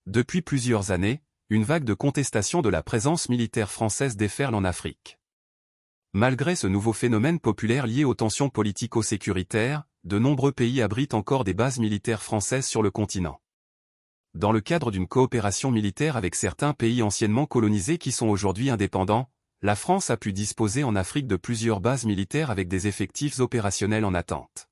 Depuis plusieurs années, une vague de contestation de la présence militaire française déferle en Afrique. Malgré ce nouveau phénomène populaire lié aux tensions politico-sécuritaires, de nombreux pays abritent encore des bases militaires françaises sur le continent. Dans le cadre d'une coopération militaire avec certains pays anciennement colonisés qui sont aujourd'hui indépendants, la France a pu disposer en Afrique de plusieurs bases militaires avec des effectifs opérationnels en attente.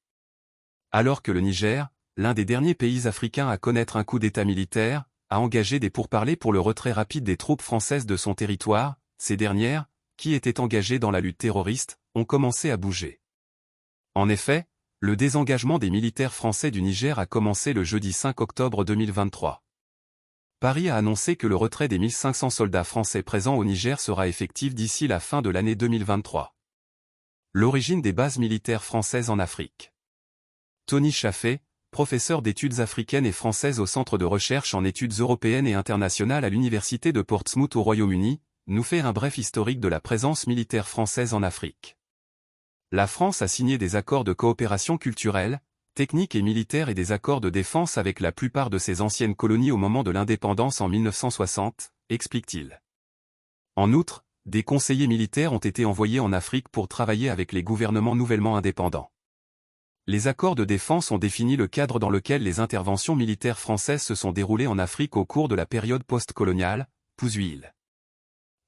Alors que le Niger, l'un des derniers pays africains à connaître un coup d'État militaire, a engagé des pourparlers pour le retrait rapide des troupes françaises de son territoire, ces dernières, qui étaient engagées dans la lutte terroriste, ont commencé à bouger. En effet, le désengagement des militaires français du Niger a commencé le jeudi 5 octobre 2023. Paris a annoncé que le retrait des 1500 soldats français présents au Niger sera effectif d'ici la fin de l'année 2023. L'origine des bases militaires françaises en Afrique. Tony Chaffé, professeur d'études africaines et françaises au Centre de recherche en études européennes et internationales à l'Université de Portsmouth au Royaume-Uni, nous fait un bref historique de la présence militaire française en Afrique. La France a signé des accords de coopération culturelle, technique et militaire et des accords de défense avec la plupart de ses anciennes colonies au moment de l'indépendance en 1960, explique-t-il. En outre, des conseillers militaires ont été envoyés en Afrique pour travailler avec les gouvernements nouvellement indépendants. Les accords de défense ont défini le cadre dans lequel les interventions militaires françaises se sont déroulées en Afrique au cours de la période post-coloniale, Pouzouil.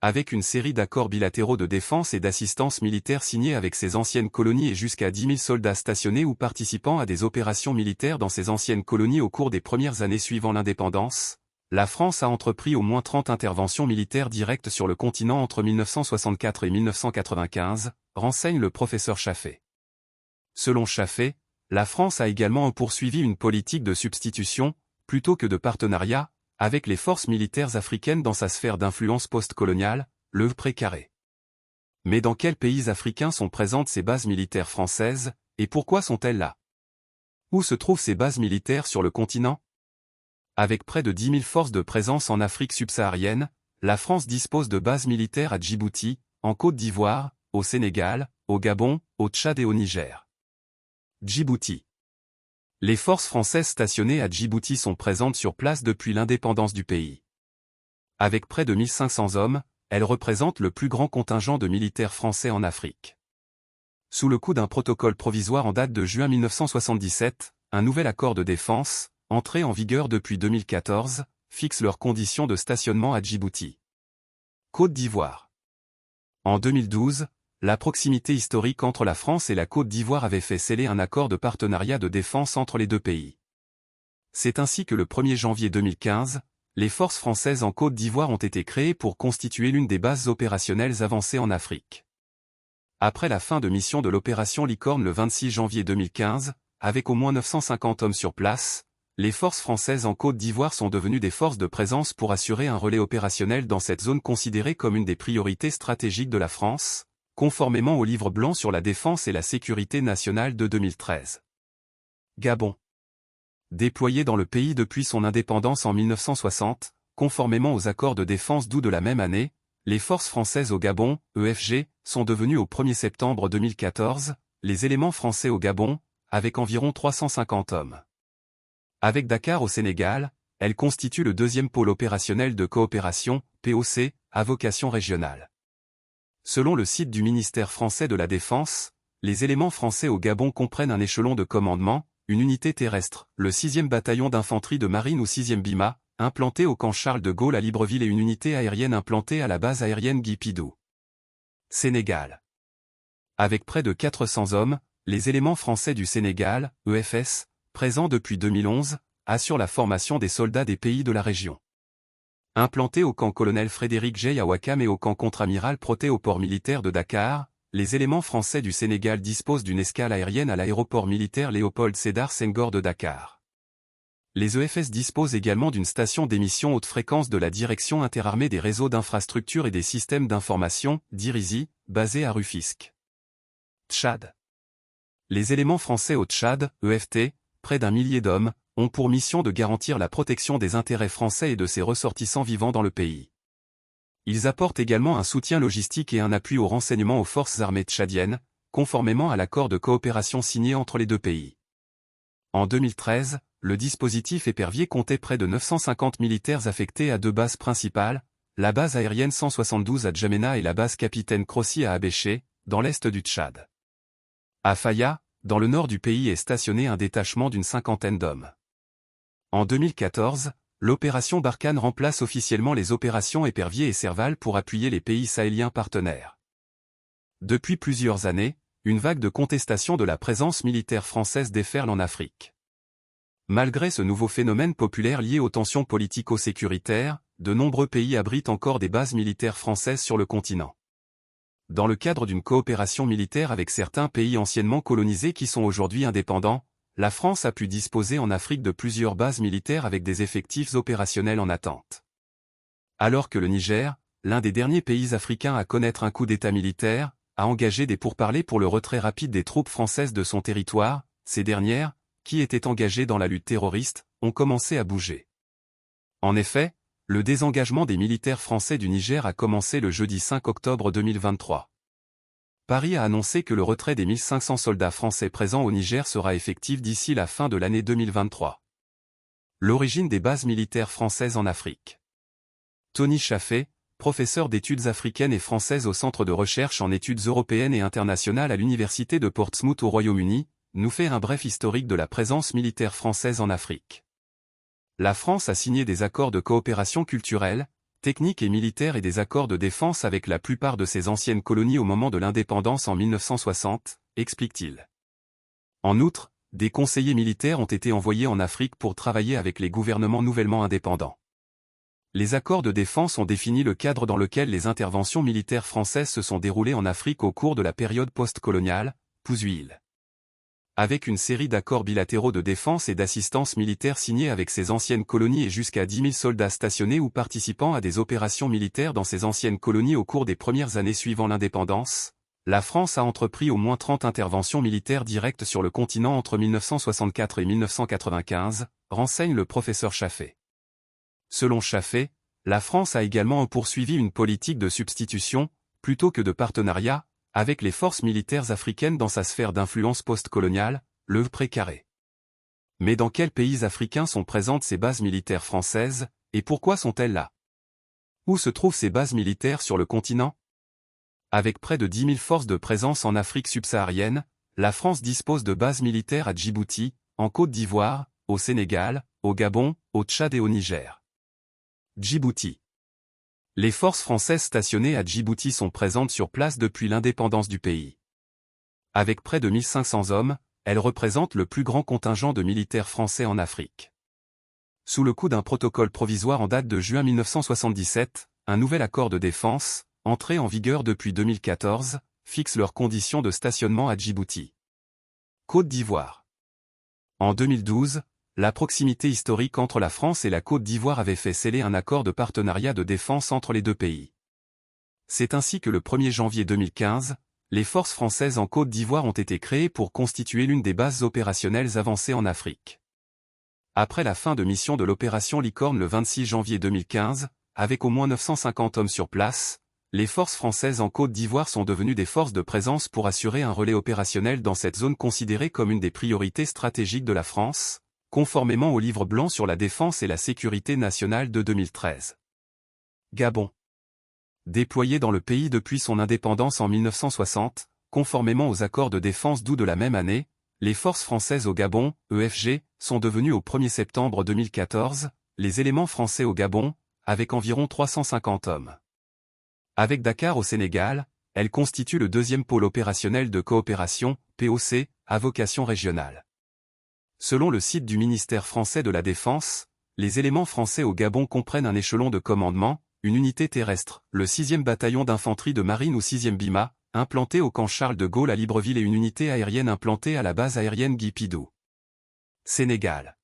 Avec une série d'accords bilatéraux de défense et d'assistance militaire signés avec ces anciennes colonies et jusqu'à 10 000 soldats stationnés ou participant à des opérations militaires dans ces anciennes colonies au cours des premières années suivant l'indépendance, la France a entrepris au moins 30 interventions militaires directes sur le continent entre 1964 et 1995, renseigne le professeur Chaffé. Selon Chaffé, la France a également poursuivi une politique de substitution, plutôt que de partenariat, avec les forces militaires africaines dans sa sphère d'influence post-coloniale, le précaré. Mais dans quels pays africains sont présentes ces bases militaires françaises, et pourquoi sont-elles là? Où se trouvent ces bases militaires sur le continent? Avec près de 10 000 forces de présence en Afrique subsaharienne, la France dispose de bases militaires à Djibouti, en Côte d'Ivoire, au Sénégal, au Gabon, au Tchad et au Niger. Djibouti. Les forces françaises stationnées à Djibouti sont présentes sur place depuis l'indépendance du pays. Avec près de 1500 hommes, elles représentent le plus grand contingent de militaires français en Afrique. Sous le coup d'un protocole provisoire en date de juin 1977, un nouvel accord de défense, entré en vigueur depuis 2014, fixe leurs conditions de stationnement à Djibouti. Côte d'Ivoire. En 2012, la proximité historique entre la France et la Côte d'Ivoire avait fait sceller un accord de partenariat de défense entre les deux pays. C'est ainsi que le 1er janvier 2015, les forces françaises en Côte d'Ivoire ont été créées pour constituer l'une des bases opérationnelles avancées en Afrique. Après la fin de mission de l'opération Licorne le 26 janvier 2015, avec au moins 950 hommes sur place, les forces françaises en Côte d'Ivoire sont devenues des forces de présence pour assurer un relais opérationnel dans cette zone considérée comme une des priorités stratégiques de la France, conformément au livre blanc sur la défense et la sécurité nationale de 2013. Gabon. Déployé dans le pays depuis son indépendance en 1960, conformément aux accords de défense d'août de la même année, les forces françaises au Gabon, EFG, sont devenues au 1er septembre 2014, les éléments français au Gabon, avec environ 350 hommes. Avec Dakar au Sénégal, elle constitue le deuxième pôle opérationnel de coopération, POC, à vocation régionale. Selon le site du ministère français de la Défense, les éléments français au Gabon comprennent un échelon de commandement, une unité terrestre, le 6e bataillon d'infanterie de marine ou 6e BIMA, implanté au camp Charles de Gaulle à Libreville et une unité aérienne implantée à la base aérienne Guy Pidou. Sénégal. Avec près de 400 hommes, les éléments français du Sénégal, EFS, présents depuis 2011, assurent la formation des soldats des pays de la région. Implantés au camp colonel Frédéric Jay à Ouakam et au camp contre-amiral Proté au port militaire de Dakar, les éléments français du Sénégal disposent d'une escale aérienne à l'aéroport militaire Léopold Sédar Senghor de Dakar. Les EFS disposent également d'une station d'émission haute fréquence de la Direction interarmée des réseaux d'infrastructures et des systèmes d'information, DIRISI, basée à Rufisque. Tchad. Les éléments français au Tchad, EFT, près d'1 millier d'hommes, ont pour mission de garantir la protection des intérêts français et de ses ressortissants vivant dans le pays. Ils apportent également un soutien logistique et un appui au renseignement aux forces armées tchadiennes, conformément à l'accord de coopération signé entre les deux pays. En 2013, le dispositif épervier comptait près de 950 militaires affectés à deux bases principales, la base aérienne 172 à Djamena et la base Capitaine Crossi à Abéché, dans l'est du Tchad. À Faya, dans le nord du pays est stationné un détachement d'une cinquantaine d'hommes. En 2014, l'opération Barkhane remplace officiellement les opérations Épervier et Serval pour appuyer les pays sahéliens partenaires. Depuis plusieurs années, une vague de contestation de la présence militaire française déferle en Afrique. Malgré ce nouveau phénomène populaire lié aux tensions politico-sécuritaires, de nombreux pays abritent encore des bases militaires françaises sur le continent. Dans le cadre d'une coopération militaire avec certains pays anciennement colonisés qui sont aujourd'hui indépendants, la France a pu disposer en Afrique de plusieurs bases militaires avec des effectifs opérationnels en attente. Alors que le Niger, l'un des derniers pays africains à connaître un coup d'État militaire, a engagé des pourparlers pour le retrait rapide des troupes françaises de son territoire, ces dernières, qui étaient engagées dans la lutte terroriste, ont commencé à bouger. En effet, le désengagement des militaires français du Niger a commencé le jeudi 5 octobre 2023. Paris a annoncé que le retrait des 1500 soldats français présents au Niger sera effectif d'ici la fin de l'année 2023. L'origine des bases militaires françaises en Afrique. Tony Chaffé, professeur d'études africaines et françaises au Centre de recherche en études européennes et internationales à l'Université de Portsmouth au Royaume-Uni, nous fait un bref historique de la présence militaire française en Afrique. La France a signé des accords de coopération culturelle, technique et militaire et des accords de défense avec la plupart de ses anciennes colonies au moment de l'indépendance en 1960, explique-t-il. En outre, des conseillers militaires ont été envoyés en Afrique pour travailler avec les gouvernements nouvellement indépendants. Les accords de défense ont défini le cadre dans lequel les interventions militaires françaises se sont déroulées en Afrique au cours de la période post-coloniale, Pouzouil. Avec une série d'accords bilatéraux de défense et d'assistance militaire signés avec ces anciennes colonies et jusqu'à 10 000 soldats stationnés ou participant à des opérations militaires dans ces anciennes colonies au cours des premières années suivant l'indépendance, la France a entrepris au moins 30 interventions militaires directes sur le continent entre 1964 et 1995, renseigne le professeur Chaffé. Selon Chaffé, la France a également poursuivi une politique de substitution, plutôt que de partenariat, avec les forces militaires africaines dans sa sphère d'influence post-coloniale, le pré-carré. Mais dans quels pays africains sont présentes ces bases militaires françaises, et pourquoi sont-elles là? Où se trouvent ces bases militaires sur le continent? Avec près de 10 000 forces de présence en Afrique subsaharienne, la France dispose de bases militaires à Djibouti, en Côte d'Ivoire, au Sénégal, au Gabon, au Tchad et au Niger. Djibouti. Les forces françaises stationnées à Djibouti sont présentes sur place depuis l'indépendance du pays. Avec près de 1500 hommes, elles représentent le plus grand contingent de militaires français en Afrique. Sous le coup d'un protocole provisoire en date de juin 1977, un nouvel accord de défense, entré en vigueur depuis 2014, fixe leurs conditions de stationnement à Djibouti. Côte d'Ivoire. En 2012, la proximité historique entre la France et la Côte d'Ivoire avait fait sceller un accord de partenariat de défense entre les deux pays. C'est ainsi que le 1er janvier 2015, les forces françaises en Côte d'Ivoire ont été créées pour constituer l'une des bases opérationnelles avancées en Afrique. Après la fin de mission de l'opération Licorne le 26 janvier 2015, avec au moins 950 hommes sur place, les forces françaises en Côte d'Ivoire sont devenues des forces de présence pour assurer un relais opérationnel dans cette zone considérée comme une des priorités stratégiques de la France, conformément au livre blanc sur la défense et la sécurité nationale de 2013. Gabon. Déployé dans le pays depuis son indépendance en 1960, conformément aux accords de défense d'août de la même année, les forces françaises au Gabon, EFG, sont devenues au 1er septembre 2014, les éléments français au Gabon, avec environ 350 hommes. Avec Dakar au Sénégal, elle constitue le deuxième pôle opérationnel de coopération, POC, à vocation régionale. Selon le site du ministère français de la Défense, les éléments français au Gabon comprennent un échelon de commandement, une unité terrestre, le 6e bataillon d'infanterie de marine ou 6e BIMA, implanté au camp Charles de Gaulle à Libreville et une unité aérienne implantée à la base aérienne Guy Pidou. Sénégal.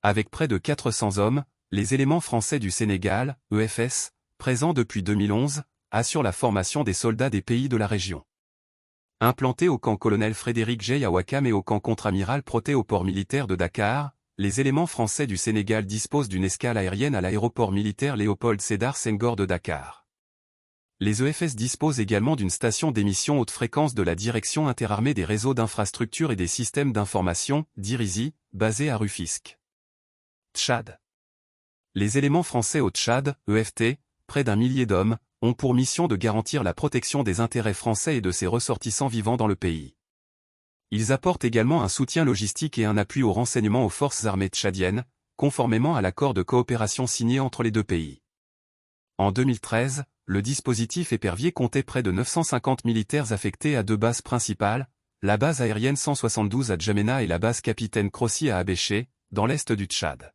Avec près de 400 hommes, les éléments français du Sénégal, EFS, présents depuis 2011, assurent la formation des soldats des pays de la région. Implantés au camp colonel Frédéric Jay à Ouakam et au camp contre-amiral Proté au port militaire de Dakar, les éléments français du Sénégal disposent d'une escale aérienne à l'aéroport militaire Léopold Sédar Senghor de Dakar. Les EFS disposent également d'une station d'émission haute fréquence de la Direction interarmée des réseaux d'infrastructures et des systèmes d'information, DIRISI, basée à Rufisque. Tchad. Les éléments français au Tchad, EFT, près d'1 millier d'hommes, ont pour mission de garantir la protection des intérêts français et de ses ressortissants vivant dans le pays. Ils apportent également un soutien logistique et un appui au renseignement aux forces armées tchadiennes, conformément à l'accord de coopération signé entre les deux pays. En 2013, le dispositif épervier comptait près de 950 militaires affectés à deux bases principales, la base aérienne 172 à Djamena et la base Capitaine Crossi à Abéché, dans l'est du Tchad.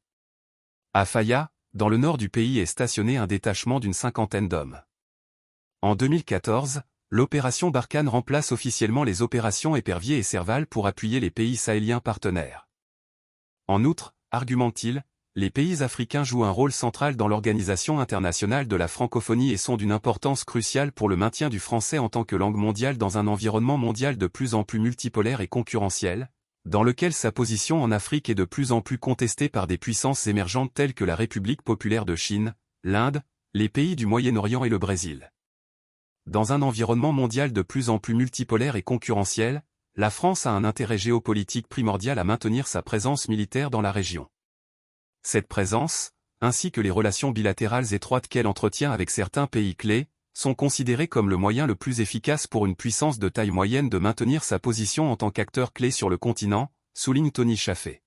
À Faya, dans le nord du pays est stationné un détachement d'une cinquantaine d'hommes. En 2014, l'opération Barkhane remplace officiellement les opérations Épervier et Serval pour appuyer les pays sahéliens partenaires. En outre, argumente-t-il, les pays africains jouent un rôle central dans l'organisation internationale de la francophonie et sont d'une importance cruciale pour le maintien du français en tant que langue mondiale dans un environnement mondial de plus en plus multipolaire et concurrentiel, dans lequel sa position en Afrique est de plus en plus contestée par des puissances émergentes telles que la République populaire de Chine, l'Inde, les pays du Moyen-Orient et le Brésil. Dans un environnement mondial de plus en plus multipolaire et concurrentiel, la France a un intérêt géopolitique primordial à maintenir sa présence militaire dans la région. Cette présence, ainsi que les relations bilatérales étroites qu'elle entretient avec certains pays clés, sont considérées comme le moyen le plus efficace pour une puissance de taille moyenne de maintenir sa position en tant qu'acteur clé sur le continent, souligne Tony Chaffé.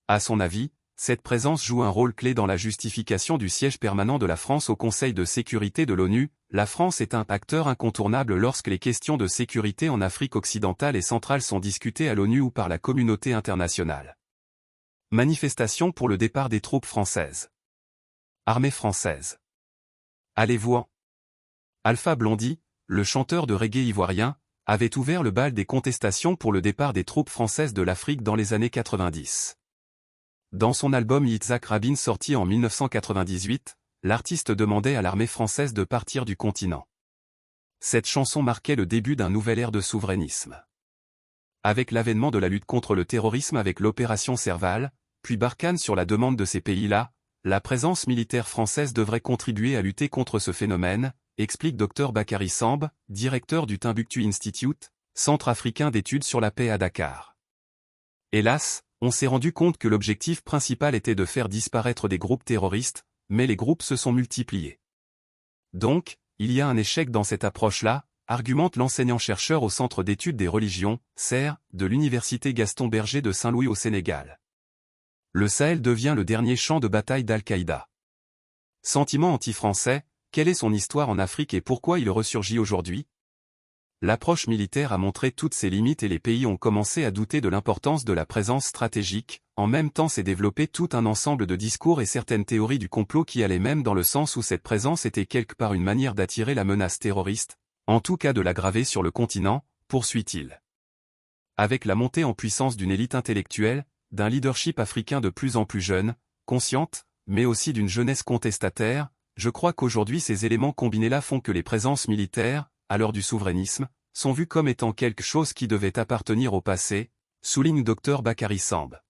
À son avis, cette présence joue un rôle clé dans la justification du siège permanent de la France au Conseil de sécurité de l'ONU. La France est un acteur incontournable lorsque les questions de sécurité en Afrique occidentale et centrale sont discutées à l'ONU ou par la communauté internationale. Manifestation pour le départ des troupes françaises. Armée française. Allez-vous-en ? Alpha Blondy, le chanteur de reggae ivoirien, avait ouvert le bal des contestations pour le départ des troupes françaises de l'Afrique dans les années 90. Dans son album Yitzhak Rabin sorti en 1998, l'artiste demandait à l'armée française de partir du continent. Cette chanson marquait le début d'un nouvel ère de souverainisme. Avec l'avènement de la lutte contre le terrorisme avec l'opération Serval, puis Barkhane sur la demande de ces pays-là, la présence militaire française devrait contribuer à lutter contre ce phénomène, explique Dr Bakary Samb, directeur du Timbuktu Institute, centre africain d'études sur la paix à Dakar. Hélas, on s'est rendu compte que l'objectif principal était de faire disparaître des groupes terroristes, mais les groupes se sont multipliés. Donc, il y a un échec dans cette approche-là, argumente l'enseignant-chercheur au Centre d'études des religions, CER, de l'Université Gaston Berger de Saint-Louis au Sénégal. Le Sahel devient le dernier champ de bataille d'Al-Qaïda. Sentiment anti-français, quelle est son histoire en Afrique et pourquoi il ressurgit aujourd'hui ? L'approche militaire a montré toutes ses limites et les pays ont commencé à douter de l'importance de la présence stratégique. En même temps s'est développé tout un ensemble de discours et certaines théories du complot qui allaient même dans le sens où cette présence était quelque part une manière d'attirer la menace terroriste, en tout cas de l'aggraver sur le continent, poursuit-il. Avec la montée en puissance d'une élite intellectuelle, d'un leadership africain de plus en plus jeune, consciente, mais aussi d'une jeunesse contestataire, je crois qu'aujourd'hui ces éléments combinés-là font que les présences militaires, à l'heure du souverainisme, sont vues comme étant quelque chose qui devait appartenir au passé, souligne Dr Bakary Samb.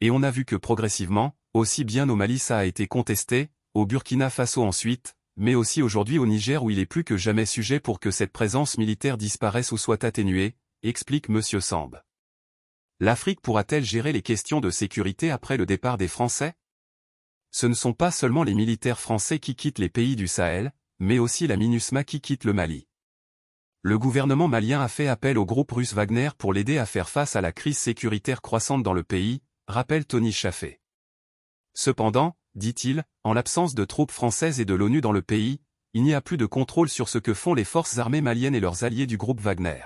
Et on a vu que progressivement, aussi bien au Mali ça a été contesté, au Burkina Faso ensuite, mais aussi aujourd'hui au Niger où il est plus que jamais sujet pour que cette présence militaire disparaisse ou soit atténuée, explique M. Samb. L'Afrique pourra-t-elle gérer les questions de sécurité après le départ des Français ? Ce ne sont pas seulement les militaires français qui quittent les pays du Sahel, mais aussi la MINUSMA qui quitte le Mali. Le gouvernement malien a fait appel au groupe russe Wagner pour l'aider à faire face à la crise sécuritaire croissante dans le pays, rappelle Tony Chaffé. Cependant, dit-il, en l'absence de troupes françaises et de l'ONU dans le pays, il n'y a plus de contrôle sur ce que font les forces armées maliennes et leurs alliés du groupe Wagner.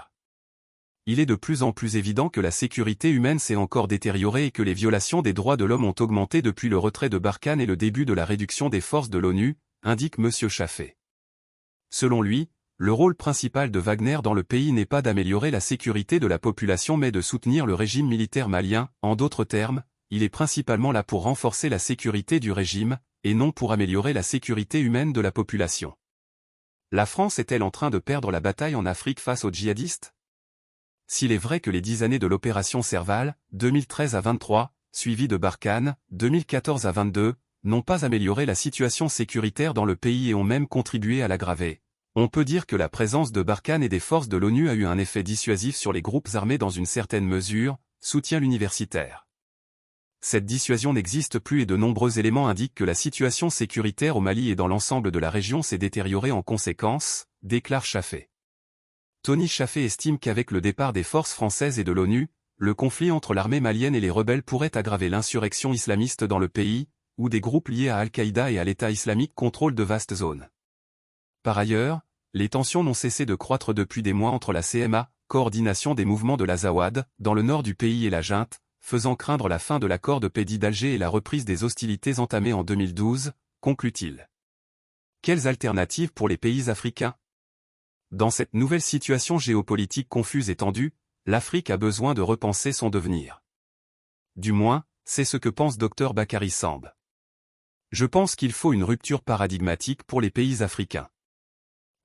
Il est de plus en plus évident que la sécurité humaine s'est encore détériorée et que les violations des droits de l'homme ont augmenté depuis le retrait de Barkhane et le début de la réduction des forces de l'ONU, indique M. Chaffé. Selon lui, le rôle principal de Wagner dans le pays n'est pas d'améliorer la sécurité de la population mais de soutenir le régime militaire malien, en d'autres termes, il est principalement là pour renforcer la sécurité du régime, et non pour améliorer la sécurité humaine de la population. La France est-elle en train de perdre la bataille en Afrique face aux djihadistes ? S'il est vrai que les 10 années de l'opération Serval, 2013 à 23, suivies de Barkhane, 2014 à 22, n'ont pas amélioré la situation sécuritaire dans le pays et ont même contribué à l'aggraver. On peut dire que la présence de Barkhane et des forces de l'ONU a eu un effet dissuasif sur les groupes armés dans une certaine mesure, soutient l'universitaire. Cette dissuasion n'existe plus et de nombreux éléments indiquent que la situation sécuritaire au Mali et dans l'ensemble de la région s'est détériorée en conséquence, déclare Chaffé. Tony Chaffé estime qu'avec le départ des forces françaises et de l'ONU, le conflit entre l'armée malienne et les rebelles pourrait aggraver l'insurrection islamiste dans le pays, où des groupes liés à Al-Qaïda et à l'État islamique contrôlent de vastes zones. Par ailleurs, les tensions n'ont cessé de croître depuis des mois entre la CMA, coordination des mouvements de l'Azawad, dans le nord du pays et la junte, faisant craindre la fin de l'accord de paix d'Alger et la reprise des hostilités entamées en 2012, conclut-il. Quelles alternatives pour les pays africains? Dans cette nouvelle situation géopolitique confuse et tendue, l'Afrique a besoin de repenser son devenir. Du moins, c'est ce que pense Dr Bakary Samb. Je pense qu'il faut une rupture paradigmatique pour les pays africains.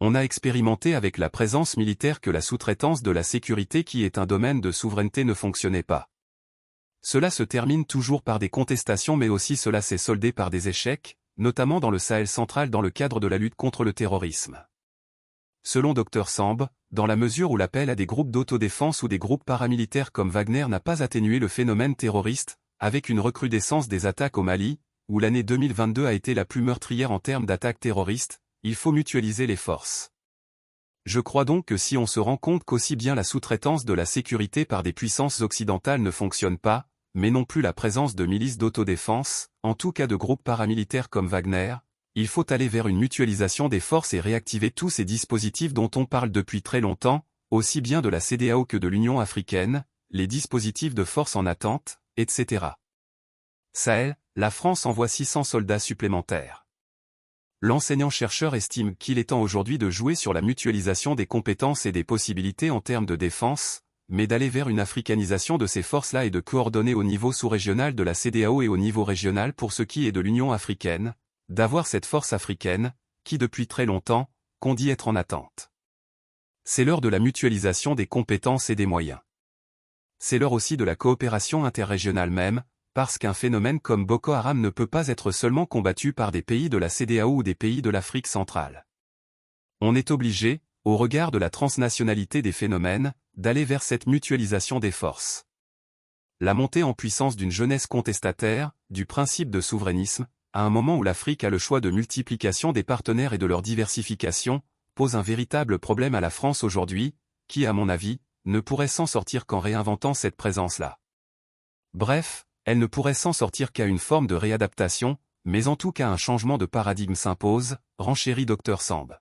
On a expérimenté avec la présence militaire que la sous-traitance de la sécurité qui est un domaine de souveraineté ne fonctionnait pas. Cela se termine toujours par des contestations mais aussi cela s'est soldé par des échecs, notamment dans le Sahel central dans le cadre de la lutte contre le terrorisme. Selon Dr Samb, dans la mesure où l'appel à des groupes d'autodéfense ou des groupes paramilitaires comme Wagner n'a pas atténué le phénomène terroriste, avec une recrudescence des attaques au Mali, où l'année 2022 a été la plus meurtrière en termes d'attaques terroristes, il faut mutualiser les forces. Je crois donc que si on se rend compte qu'aussi bien la sous-traitance de la sécurité par des puissances occidentales ne fonctionne pas, mais non plus la présence de milices d'autodéfense, en tout cas de groupes paramilitaires comme Wagner, il faut aller vers une mutualisation des forces et réactiver tous ces dispositifs dont on parle depuis très longtemps, aussi bien de la CEDEAO que de l'Union africaine, les dispositifs de force en attente, etc. Sahel, la France envoie 600 soldats supplémentaires. L'enseignant-chercheur estime qu'il est temps aujourd'hui de jouer sur la mutualisation des compétences et des possibilités en termes de défense, mais d'aller vers une africanisation de ces forces-là et de coordonner au niveau sous-régional de la CEDEAO et au niveau régional pour ce qui est de l'Union africaine, d'avoir cette force africaine, qui depuis très longtemps, qu'on dit être en attente. C'est l'heure de la mutualisation des compétences et des moyens. C'est l'heure aussi de la coopération interrégionale même, parce qu'un phénomène comme Boko Haram ne peut pas être seulement combattu par des pays de la CEDEAO ou des pays de l'Afrique centrale. On est obligé, au regard de la transnationalité des phénomènes, d'aller vers cette mutualisation des forces. La montée en puissance d'une jeunesse contestataire, du principe de souverainisme, à un moment où l'Afrique a le choix de multiplication des partenaires et de leur diversification, pose un véritable problème à la France aujourd'hui, qui, à mon avis, ne pourrait s'en sortir qu'en réinventant cette présence-là. Bref, elle ne pourrait s'en sortir qu'à une forme de réadaptation, mais en tout cas un changement de paradigme s'impose, renchérit Dr Samb.